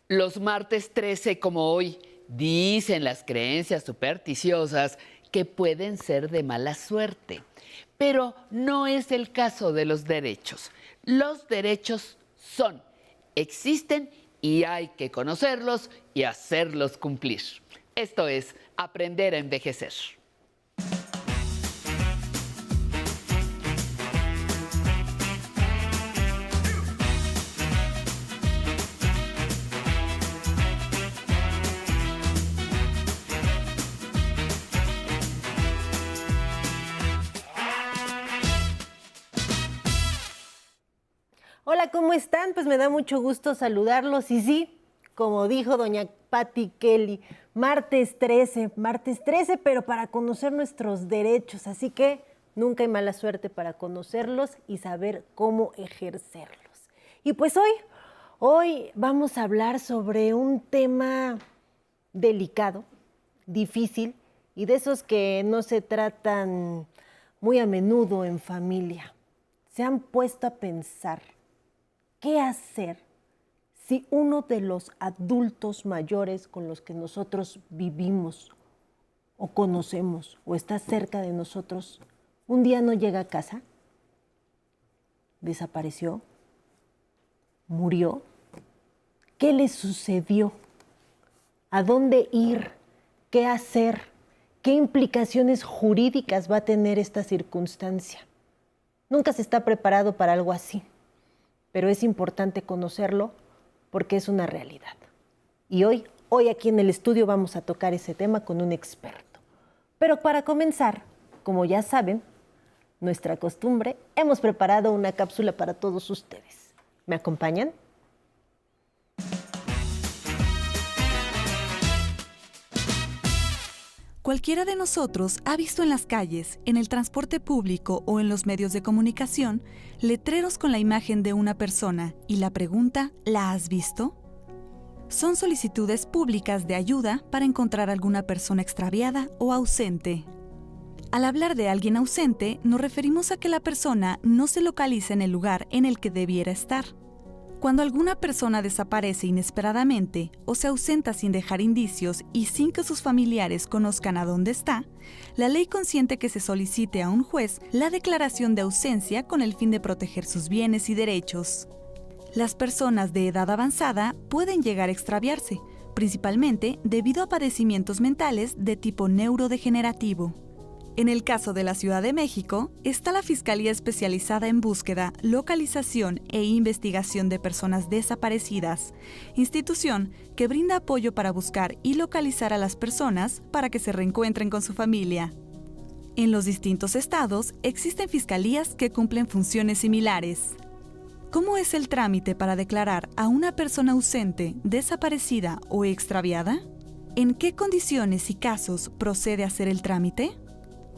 Los martes 13, como hoy, dicen las creencias supersticiosas que pueden ser de mala suerte. Pero no es el caso de los derechos. Los derechos existen y hay que conocerlos y hacerlos cumplir. Esto es aprender a envejecer. Hola, ¿cómo están? Pues me da mucho gusto saludarlos. Y sí, como dijo doña Patti Kelly, martes 13, pero para conocer nuestros derechos. Así que nunca hay mala suerte para conocerlos y saber cómo ejercerlos. Y pues hoy vamos a hablar sobre un tema delicado, difícil y de esos que no se tratan muy a menudo en familia. ¿Se han puesto a pensar qué hacer si uno de los adultos mayores con los que nosotros vivimos o conocemos o está cerca de nosotros un día no llega a casa? ¿Desapareció? ¿Murió? ¿Qué le sucedió? ¿A dónde ir? ¿Qué hacer? ¿Qué implicaciones jurídicas va a tener esta circunstancia? Nunca se está preparado para algo así, pero es importante conocerlo porque es una realidad. Y hoy aquí en el estudio vamos a tocar ese tema con un experto. Pero para comenzar, como ya saben, nuestra costumbre, hemos preparado una cápsula para todos ustedes. ¿Me acompañan? Cualquiera de nosotros ha visto en las calles, en el transporte público o en los medios de comunicación letreros con la imagen de una persona y la pregunta, ¿la has visto? Son solicitudes públicas de ayuda para encontrar alguna persona extraviada o ausente. Al hablar de alguien ausente, nos referimos a que la persona no se localiza en el lugar en el que debiera estar. Cuando alguna persona desaparece inesperadamente o se ausenta sin dejar indicios y sin que sus familiares conozcan a dónde está, la ley consiente que se solicite a un juez la declaración de ausencia con el fin de proteger sus bienes y derechos. Las personas de edad avanzada pueden llegar a extraviarse, principalmente debido a padecimientos mentales de tipo neurodegenerativo. En el caso de la Ciudad de México, está la Fiscalía Especializada en Búsqueda, Localización e Investigación de Personas Desaparecidas, institución que brinda apoyo para buscar y localizar a las personas para que se reencuentren con su familia. En los distintos estados existen fiscalías que cumplen funciones similares. ¿Cómo es el trámite para declarar a una persona ausente, desaparecida o extraviada? ¿En qué condiciones y casos procede hacer el trámite?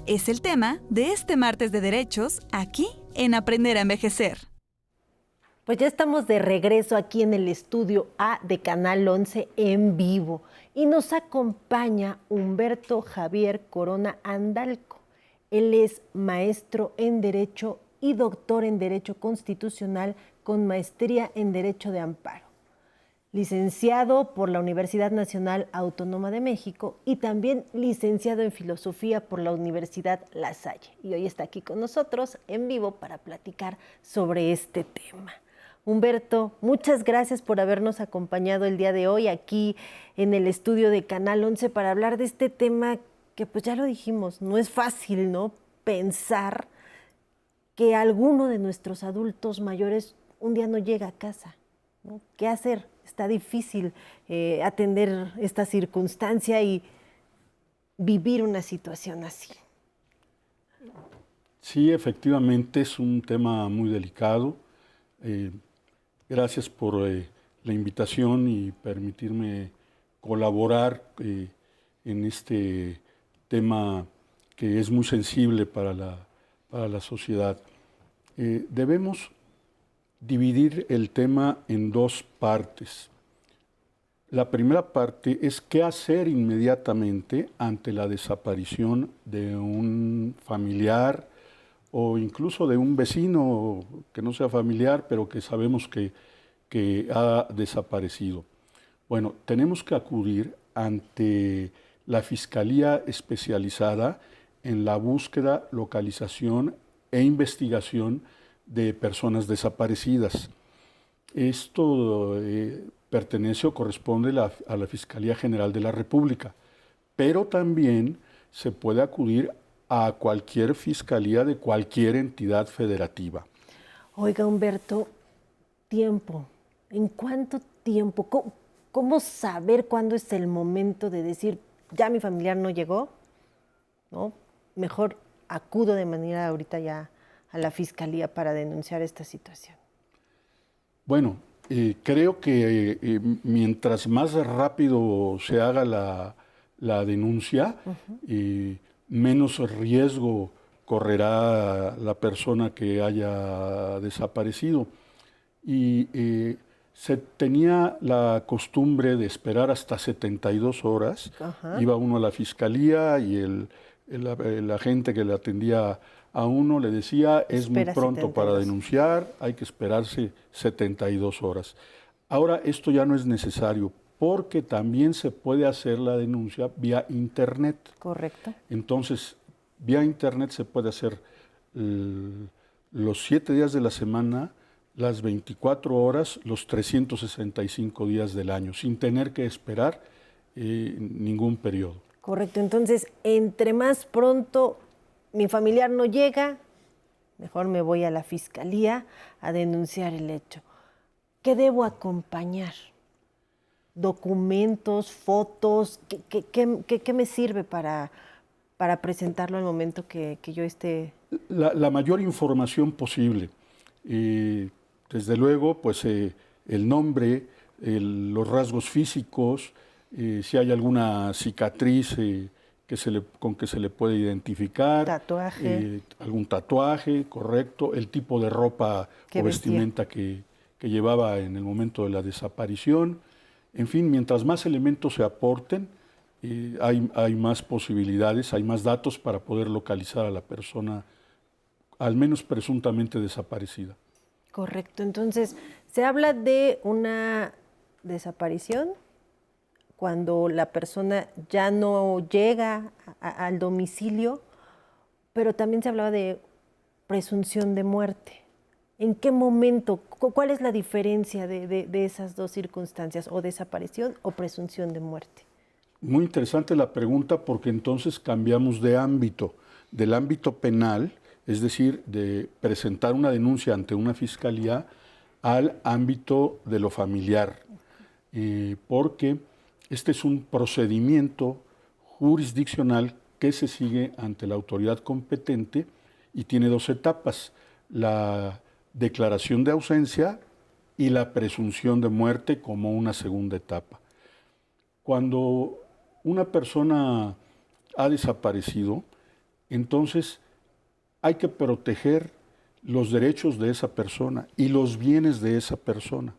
Es el tema de este martes de derechos aquí en Aprender a Envejecer. Pues ya estamos de regreso aquí en el estudio A de Canal 11 en vivo y nos acompaña Humberto Javier Corona Andalco. Él es maestro en Derecho y doctor en Derecho Constitucional con maestría en Derecho de Amparo. Licenciado por la Universidad Nacional Autónoma de México y también licenciado en Filosofía por la Universidad La Salle. Y hoy está aquí con nosotros en vivo para platicar sobre este tema. Humberto, muchas gracias por habernos acompañado el día de hoy aquí en el estudio de Canal 11 para hablar de este tema que pues ya lo dijimos, no es fácil, ¿no? Pensar que alguno de nuestros adultos mayores un día no llega a casa, ¿no? ¿Qué hacer? Está difícil atender esta circunstancia y vivir una situación así. Sí, efectivamente es un tema muy delicado. Gracias por la invitación y permitirme colaborar en este tema que es muy sensible para la sociedad. Debemos dividir el tema en dos partes. La primera parte es qué hacer inmediatamente ante la desaparición de un familiar o incluso de un vecino que no sea familiar, pero que sabemos que ha desaparecido. Bueno, tenemos que acudir ante la Fiscalía especializada en la búsqueda, localización e investigación de personas desaparecidas. Esto pertenece o corresponde a la Fiscalía General de la República, pero también se puede acudir a cualquier fiscalía de cualquier entidad federativa. Oiga, Humberto, tiempo. ¿En cuánto tiempo? ¿Cómo saber cuándo es el momento de decir, ya mi familiar no llegó? ¿No? Mejor acudo de manera ahorita ya a la fiscalía para denunciar esta situación. Bueno, creo que mientras más rápido se haga la denuncia, menos riesgo correrá la persona que haya desaparecido. Y se tenía la costumbre de esperar hasta 72 horas. Ajá. Iba uno a la fiscalía y el agente que le atendía a uno le decía, es muy Espera pronto 72. para denunciar, hay que esperarse 72 horas. Ahora esto ya no es necesario porque también se puede hacer la denuncia vía internet. Correcto. Entonces, vía internet se puede hacer los 7 días de la semana, las 24 horas, los 365 días del año, sin tener que esperar ningún periodo. Correcto. Entonces, entre más pronto mi familiar no llega, mejor me voy a la fiscalía a denunciar el hecho. ¿Qué debo acompañar? ¿Documentos, fotos? ¿Qué me sirve para presentarlo al momento que yo esté? La mayor información posible. Desde luego, pues el nombre, los rasgos físicos, si hay alguna cicatriz con que se le puede identificar. Tatuaje. Algún tatuaje, correcto. El tipo de ropa o vestimenta que llevaba en el momento de la desaparición. En fin, mientras más elementos se aporten, hay más posibilidades, hay más datos para poder localizar a la persona, al menos presuntamente desaparecida. Correcto. Entonces, se habla de una desaparición cuando la persona ya no llega al domicilio, pero también se hablaba de presunción de muerte. ¿En qué momento? ¿Cuál es la diferencia de esas dos circunstancias? ¿O desaparición o presunción de muerte? Muy interesante la pregunta porque entonces cambiamos de ámbito, del ámbito penal, es decir, de presentar una denuncia ante una fiscalía, al ámbito de lo familiar, porque este es un procedimiento jurisdiccional que se sigue ante la autoridad competente y tiene dos etapas, la declaración de ausencia y la presunción de muerte como una segunda etapa. Cuando una persona ha desaparecido, entonces hay que proteger los derechos de esa persona y los bienes de esa persona.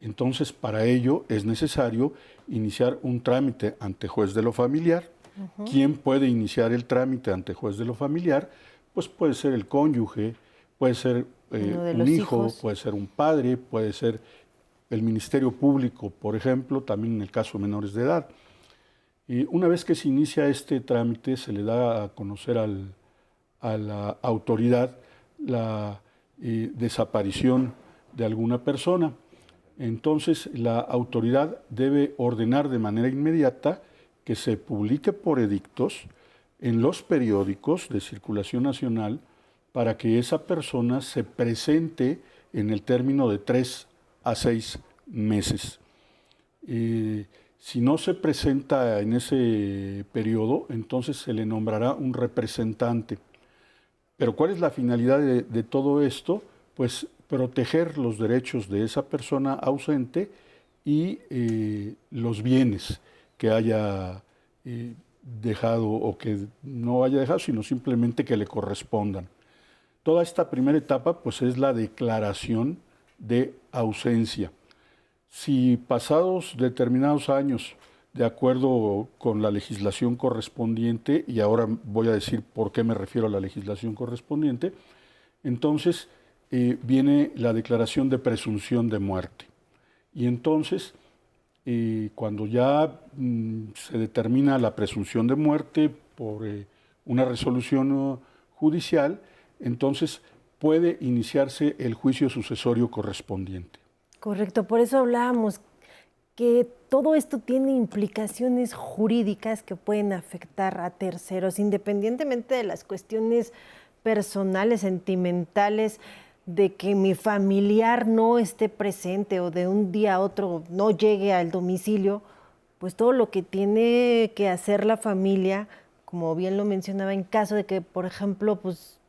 Entonces, para ello es necesario iniciar un trámite ante juez de lo familiar. ¿Quién puede iniciar el trámite ante juez de lo familiar? Pues puede ser el cónyuge, puede ser un hijo, puede ser un padre, puede ser el Ministerio Público, por ejemplo, también en el caso de menores de edad. Y una vez que se inicia este trámite, se le da a conocer a la autoridad la desaparición de alguna persona. Entonces, la autoridad debe ordenar de manera inmediata que se publique por edictos en los periódicos de circulación nacional para que esa persona se presente en el término de 3 a 6 meses. Si no se presenta en ese periodo, entonces se le nombrará un representante. Pero ¿cuál es la finalidad de todo esto? Pues proteger los derechos de esa persona ausente y los bienes que haya dejado o que no haya dejado, sino simplemente que le correspondan. Toda esta primera etapa pues es la declaración de ausencia. Si pasados determinados años, de acuerdo con la legislación correspondiente, y ahora voy a decir por qué me refiero a la legislación correspondiente, entonces viene la declaración de presunción de muerte. Y entonces cuando ya se determina la presunción de muerte por una resolución judicial, entonces puede iniciarse el juicio sucesorio correspondiente. Correcto, por eso hablábamos que todo esto tiene implicaciones jurídicas que pueden afectar a terceros, independientemente de las cuestiones personales, sentimentales, de que mi familiar no esté presente o de un día a otro no llegue al domicilio, pues todo lo que tiene que hacer la familia, como bien lo mencionaba, en caso de que, por ejemplo, pues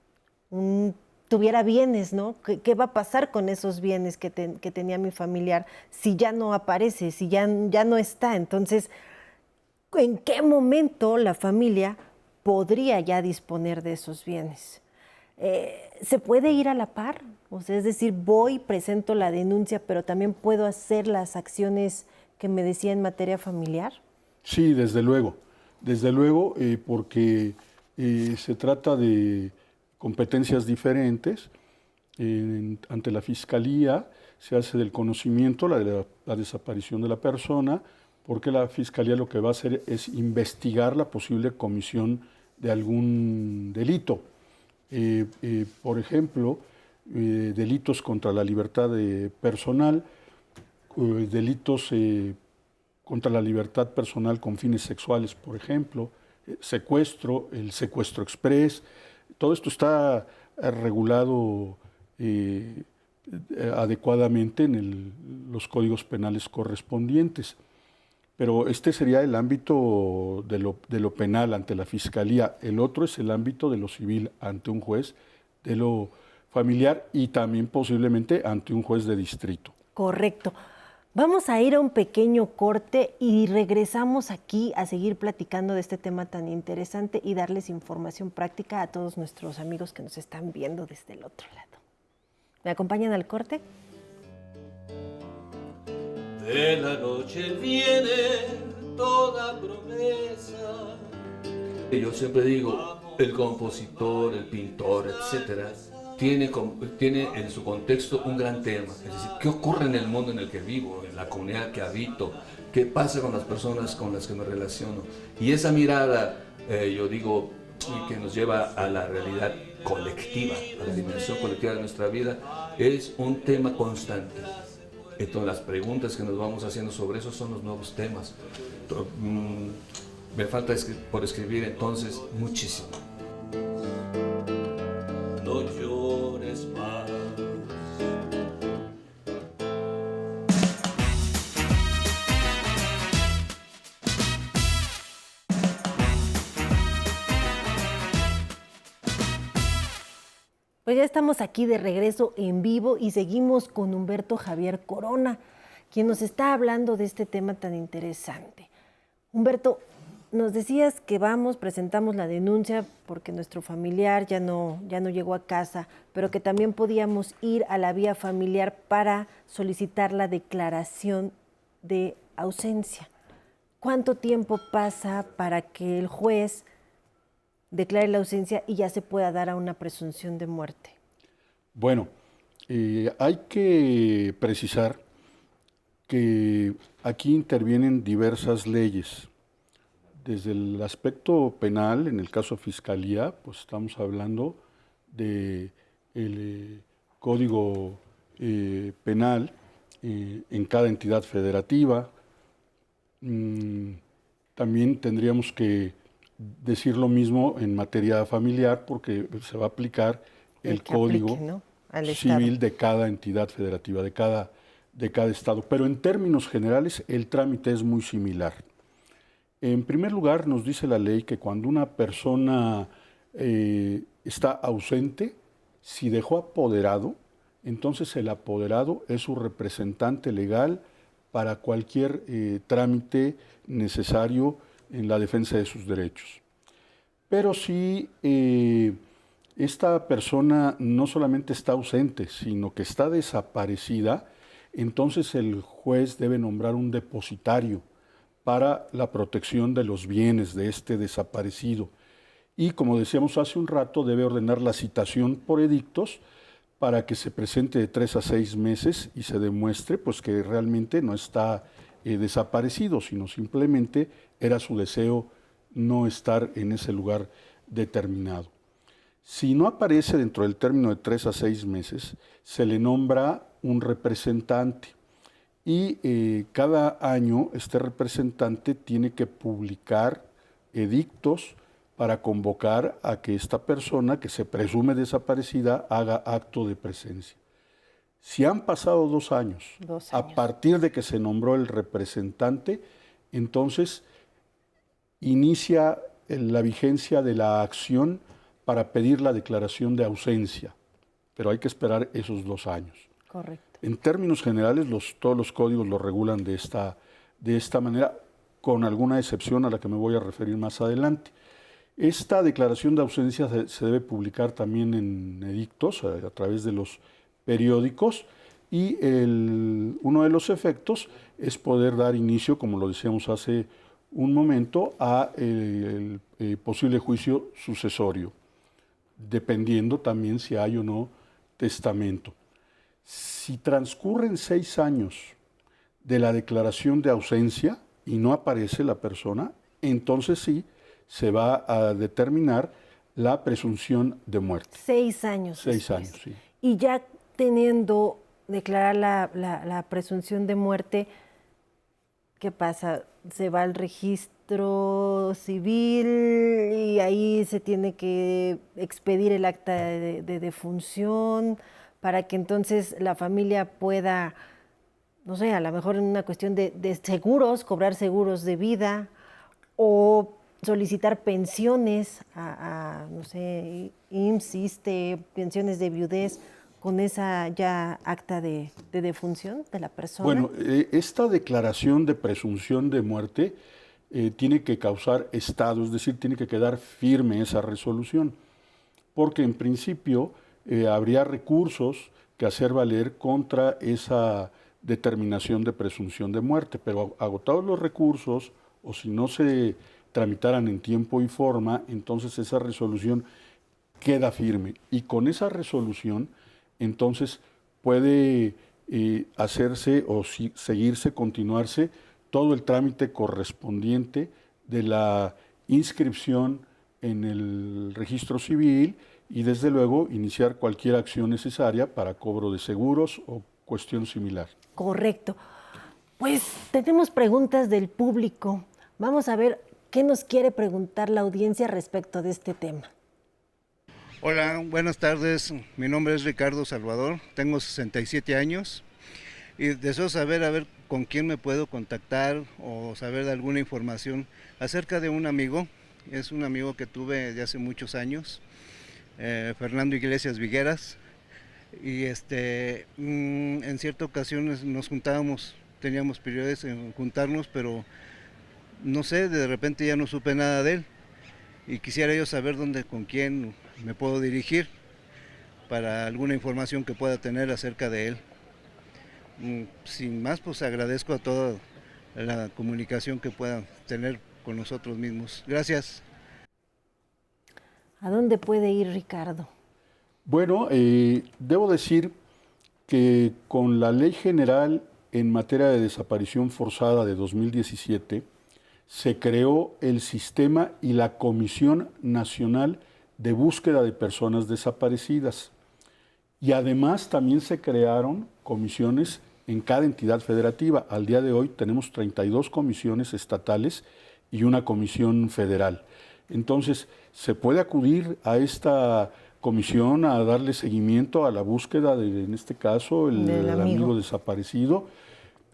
tuviera bienes, ¿no? ¿Qué va a pasar con esos bienes que tenía mi familiar si ya no aparece, si ya no está? Entonces, ¿en qué momento la familia podría ya disponer de esos bienes? ¿Se puede ir a la par? O sea, es decir, voy, presento la denuncia, pero también puedo hacer las acciones que me decía en materia familiar. Sí, desde luego, porque se trata de competencias diferentes. Ante la Fiscalía se hace del conocimiento la desaparición de la persona, porque la Fiscalía lo que va a hacer es investigar la posible comisión de algún delito. Por ejemplo, delitos contra la libertad personal, delitos contra la libertad personal con fines sexuales, por ejemplo, secuestro, el secuestro exprés. Todo esto está regulado adecuadamente en los códigos penales correspondientes. Pero este sería el ámbito de lo penal ante la Fiscalía. El otro es el ámbito de lo civil ante un juez, de lo familiar y también posiblemente ante un juez de distrito. Correcto. Vamos a ir a un pequeño corte y regresamos aquí a seguir platicando de este tema tan interesante y darles información práctica a todos nuestros amigos que nos están viendo desde el otro lado. ¿Me acompañan al corte? De la noche viene toda promesa. Yo siempre digo, el compositor, el pintor, etcétera, tiene en su contexto un gran tema. Es decir, ¿qué ocurre en el mundo en el que vivo, en la comunidad que habito? ¿Qué pasa con las personas con las que me relaciono? Y esa mirada, yo digo, que nos lleva a la realidad colectiva, a la dimensión colectiva de nuestra vida, es un tema constante. Entonces las preguntas que nos vamos haciendo sobre eso son los nuevos temas. Me falta por escribir entonces muchísimo. No llores más. Pues ya estamos aquí de regreso en vivo y seguimos con Humberto Javier Corona, quien nos está hablando de este tema tan interesante. Humberto, nos decías que presentamos la denuncia porque nuestro familiar ya no llegó a casa, pero que también podíamos ir a la vía familiar para solicitar la declaración de ausencia. ¿Cuánto tiempo pasa para que el juez declare la ausencia y ya se pueda dar a una presunción de muerte? Bueno, hay que precisar que aquí intervienen diversas leyes. Desde el aspecto penal, en el caso Fiscalía, pues estamos hablando del Código Penal en cada entidad federativa. También tendríamos que decir lo mismo en materia familiar, porque se va a aplicar el código aplique, ¿no? civil de cada entidad federativa, de cada estado. Pero en términos generales, el trámite es muy similar. En primer lugar, nos dice la ley que cuando una persona está ausente, si dejó apoderado, entonces el apoderado es su representante legal para cualquier trámite necesario en la defensa de sus derechos. Pero si esta persona no solamente está ausente, sino que está desaparecida, entonces el juez debe nombrar un depositario para la protección de los bienes de este desaparecido. Y como decíamos hace un rato, debe ordenar la citación por edictos para que se presente de 3 a 6 meses y se demuestre pues, que realmente no está desaparecido, sino simplemente era su deseo no estar en ese lugar determinado. Si no aparece dentro del término de 3 a 6 meses, se le nombra un representante y cada año este representante tiene que publicar edictos para convocar a que esta persona que se presume desaparecida haga acto de presencia. Si han pasado 2 años, a partir de que se nombró el representante, entonces inicia la vigencia de la acción para pedir la declaración de ausencia, pero hay que esperar esos 2 años. Correcto. En términos generales, todos los códigos lo regulan de esta manera, con alguna excepción a la que me voy a referir más adelante. Esta declaración de ausencia se debe publicar también en edictos, a través de los periódicos, y uno de los efectos es poder dar inicio, como lo decíamos hace un momento, a el posible juicio sucesorio, dependiendo también si hay o no testamento. Si transcurren 6 años de la declaración de ausencia y no aparece la persona, entonces sí se va a determinar la presunción de muerte. 6 años. 6 años, sí. Y ya teniendo declarar la presunción de muerte, ¿qué pasa? Se va al registro civil y ahí se tiene que expedir el acta de defunción para que entonces la familia pueda, no sé, a lo mejor en una cuestión de seguros, cobrar seguros de vida o solicitar pensiones no sé, IMSS, ISSSTE, pensiones de viudez, con esa ya acta de defunción de la persona. Bueno, esta declaración de presunción de muerte tiene que causar estado, es decir, tiene que quedar firme esa resolución, porque en principio habría recursos que hacer valer contra esa determinación de presunción de muerte, pero agotados los recursos, o si no se tramitaran en tiempo y forma, entonces esa resolución queda firme, y con esa resolución entonces puede hacerse o seguirse, continuarse todo el trámite correspondiente de la inscripción en el registro civil y desde luego iniciar cualquier acción necesaria para cobro de seguros o cuestión similar. Correcto. Pues tenemos preguntas del público. Vamos a ver qué nos quiere preguntar la audiencia respecto de este tema. Hola, buenas tardes. Mi nombre es Ricardo Salvador, tengo 67 años y deseo saber a ver con quién me puedo contactar o saber de alguna información acerca de un amigo. Es un amigo que tuve de hace muchos años, Fernando Iglesias Vigueras, y en cierta ocasión nos juntábamos, teníamos periodos en juntarnos, pero no sé, de repente ya no supe nada de él y quisiera yo saber con quién me puedo dirigir para alguna información que pueda tener acerca de él. Sin más, pues agradezco a toda la comunicación que puedan tener con nosotros mismos. Gracias. ¿A dónde puede ir Ricardo? Bueno, debo decir que con la Ley General en materia de desaparición forzada de 2017, se creó el sistema y la Comisión Nacional de Búsqueda de Personas Desaparecidas. Y además también se crearon comisiones en cada entidad federativa. Al día de hoy tenemos 32 comisiones estatales y una comisión federal. Entonces, se puede acudir a esta comisión a darle seguimiento a la búsqueda de, en este caso, el amigo desaparecido.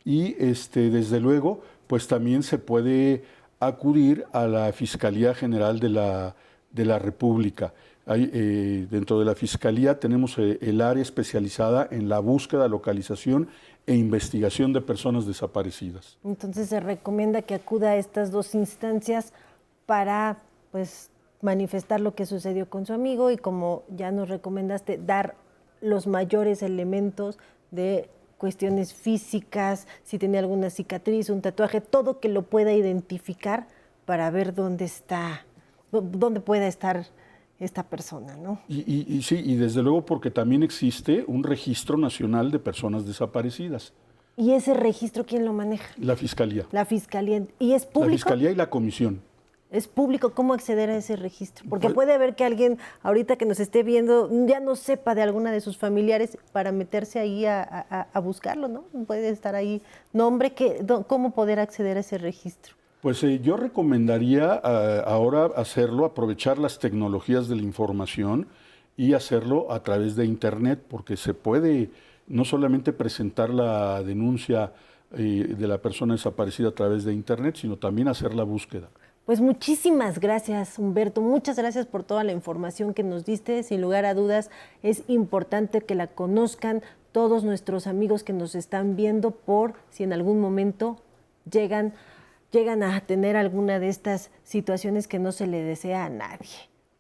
Y desde luego, pues también se puede acudir a la Fiscalía General de la República. Dentro de la Fiscalía tenemos el área especializada en la búsqueda, localización e investigación de personas desaparecidas. Entonces se recomienda que acuda a estas 2 instancias para pues manifestar lo que sucedió con su amigo y, como ya nos recomendaste, dar los mayores elementos de cuestiones físicas, si tenía alguna cicatriz, un tatuaje, todo que lo pueda identificar para ver dónde pueda estar esta persona, ¿no? Sí, y desde luego porque también existe un registro nacional de personas desaparecidas. ¿Y ese registro quién lo maneja? La Fiscalía. La Fiscalía. ¿Y es público? La Fiscalía y la Comisión. ¿Es público? ¿Cómo acceder a ese registro? Porque Pues- puede haber que alguien ahorita que nos esté viendo ya no sepa de alguna de sus familiares para meterse ahí a buscarlo, ¿no? Puede estar ahí nombre, ¿cómo poder acceder a ese registro? Pues yo recomendaría ahora hacerlo, aprovechar las tecnologías de la información y hacerlo a través de Internet, porque se puede no solamente presentar la denuncia de la persona desaparecida a través de Internet, sino también hacer la búsqueda. Pues muchísimas gracias, Humberto. Muchas gracias por toda la información que nos diste. Sin lugar a dudas, es importante que la conozcan todos nuestros amigos que nos están viendo, por si en algún momento llegan a tener alguna de estas situaciones que no se le desea a nadie.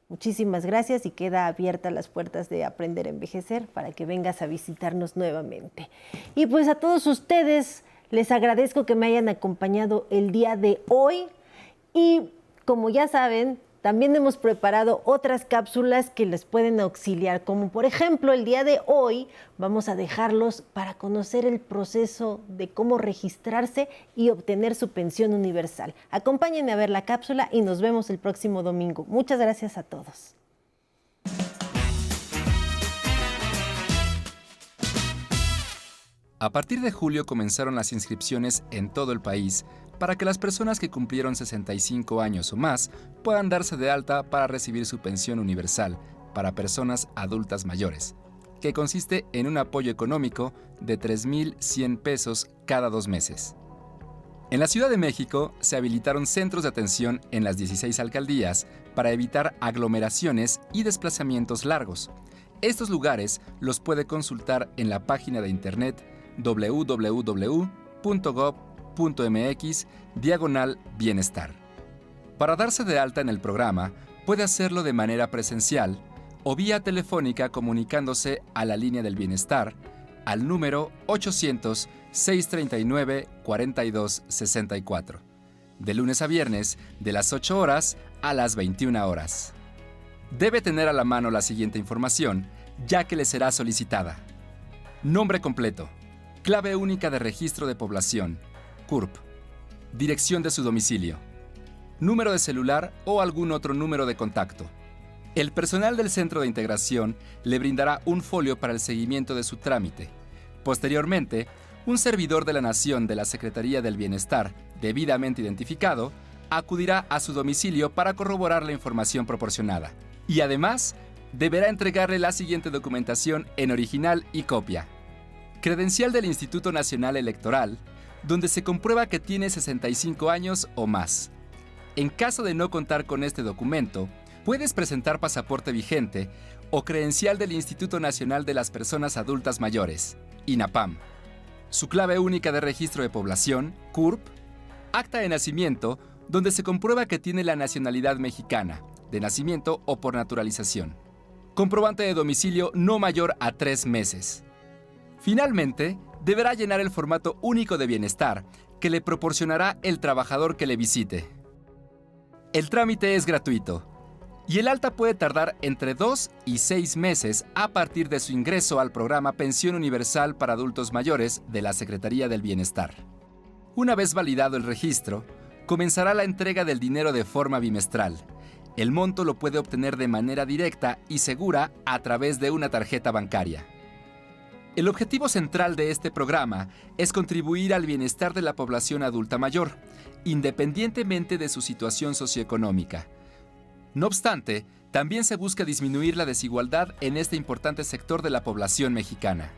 Muchísimas gracias y queda abierta las puertas de Aprender a Envejecer para que vengas a visitarnos nuevamente. Y pues a todos ustedes les agradezco que me hayan acompañado el día de hoy. Y como ya saben, también hemos preparado otras cápsulas que les pueden auxiliar, como por ejemplo el día de hoy vamos a dejarlos para conocer el proceso de cómo registrarse y obtener su pensión universal. Acompáñenme a ver la cápsula y nos vemos el próximo domingo. Muchas gracias a todos. A partir de julio comenzaron las inscripciones en todo el país para que las personas que cumplieron 65 años o más puedan darse de alta para recibir su pensión universal para personas adultas mayores, que consiste en un apoyo económico de 3,100 pesos cada 2 meses. En la Ciudad de México se habilitaron centros de atención en las 16 alcaldías para evitar aglomeraciones y desplazamientos largos. Estos lugares los puede consultar en la página de internet www.gov.mx/bienestar. Para darse de alta en el programa, puede hacerlo de manera presencial o vía telefónica comunicándose a la línea del bienestar al número 800-639-4264, de lunes a viernes de las 8 horas a las 21 horas. Debe tener a la mano la siguiente información, ya que le será solicitada: nombre completo, clave única de registro de población, CURP, dirección de su domicilio, número de celular o algún otro número de contacto. El personal del Centro de Integración le brindará un folio para el seguimiento de su trámite. Posteriormente, un servidor de la Nación de la Secretaría del Bienestar, debidamente identificado, acudirá a su domicilio para corroborar la información proporcionada. Y además, deberá entregarle la siguiente documentación en original y copia: credencial del Instituto Nacional Electoral, donde se comprueba que tiene 65 años o más. En caso de no contar con este documento, puedes presentar pasaporte vigente o credencial del Instituto Nacional de las Personas Adultas Mayores, INAPAM, su clave única de registro de población, CURP, acta de nacimiento, donde se comprueba que tiene la nacionalidad mexicana, de nacimiento o por naturalización, comprobante de domicilio no mayor a 3 meses. Finalmente, deberá llenar el formato único de bienestar que le proporcionará el trabajador que le visite. El trámite es gratuito y el alta puede tardar entre 2 y 6 meses a partir de su ingreso al programa Pensión Universal para Adultos Mayores de la Secretaría del Bienestar. Una vez validado el registro, comenzará la entrega del dinero de forma bimestral. El monto lo puede obtener de manera directa y segura a través de una tarjeta bancaria. El objetivo central de este programa es contribuir al bienestar de la población adulta mayor, independientemente de su situación socioeconómica. No obstante, también se busca disminuir la desigualdad en este importante sector de la población mexicana.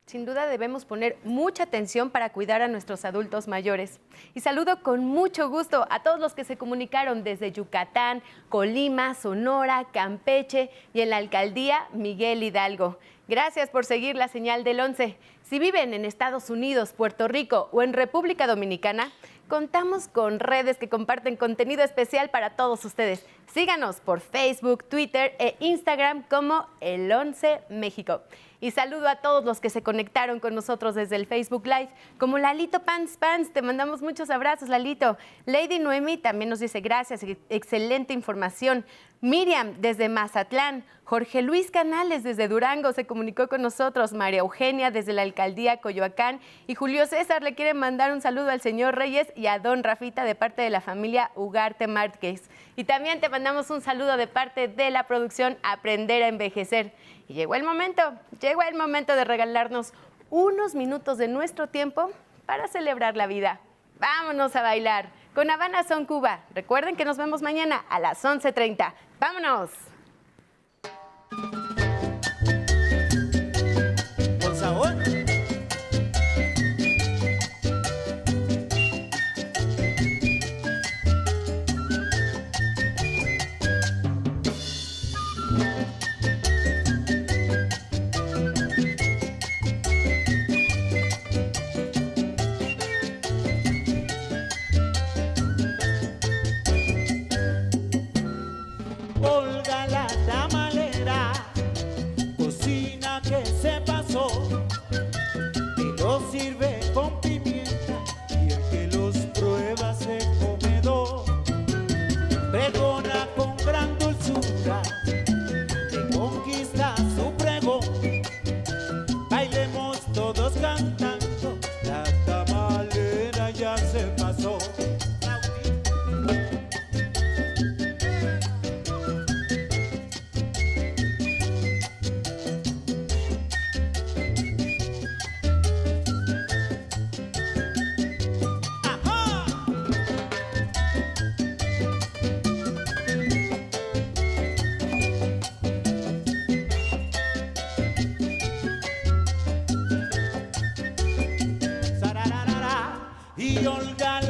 Sin duda debemos poner mucha atención para cuidar a nuestros adultos mayores. Y saludo con mucho gusto a todos los que se comunicaron desde Yucatán, Colima, Sonora, Campeche y en la alcaldía Miguel Hidalgo. Gracias por seguir la señal del 11. Si viven en Estados Unidos, Puerto Rico o en República Dominicana, contamos con redes que comparten contenido especial para todos ustedes. Síganos por Facebook, Twitter e Instagram como El 11 México. Y saludo a todos los que se conectaron con nosotros desde el Facebook Live, como Lalito Pants Pants, te mandamos muchos abrazos, Lalito. Lady Noemi también nos dice gracias, excelente información. Miriam desde Mazatlán, Jorge Luis Canales desde Durango se comunicó con nosotros, María Eugenia desde la alcaldía Coyoacán y Julio César le quiere mandar un saludo al señor Reyes y a don Rafita de parte de la familia Ugarte Márquez. Y también te mandamos un saludo de parte de la producción Aprender a Envejecer. Y llegó el momento de regalarnos unos minutos de nuestro tiempo para celebrar la vida. Vámonos a bailar con Habana Son Cuba. Recuerden que nos vemos mañana a las 11:30. ¡Vámonos! Con sabor. Olga la tamalera, cocina que se pasó y lo sirve con pimienta y el que los prueba se come dos. Pregona con gran dulzura que conquista su pregón. Bailemos todos cantando, la tamalera ya se pasó. Y Olga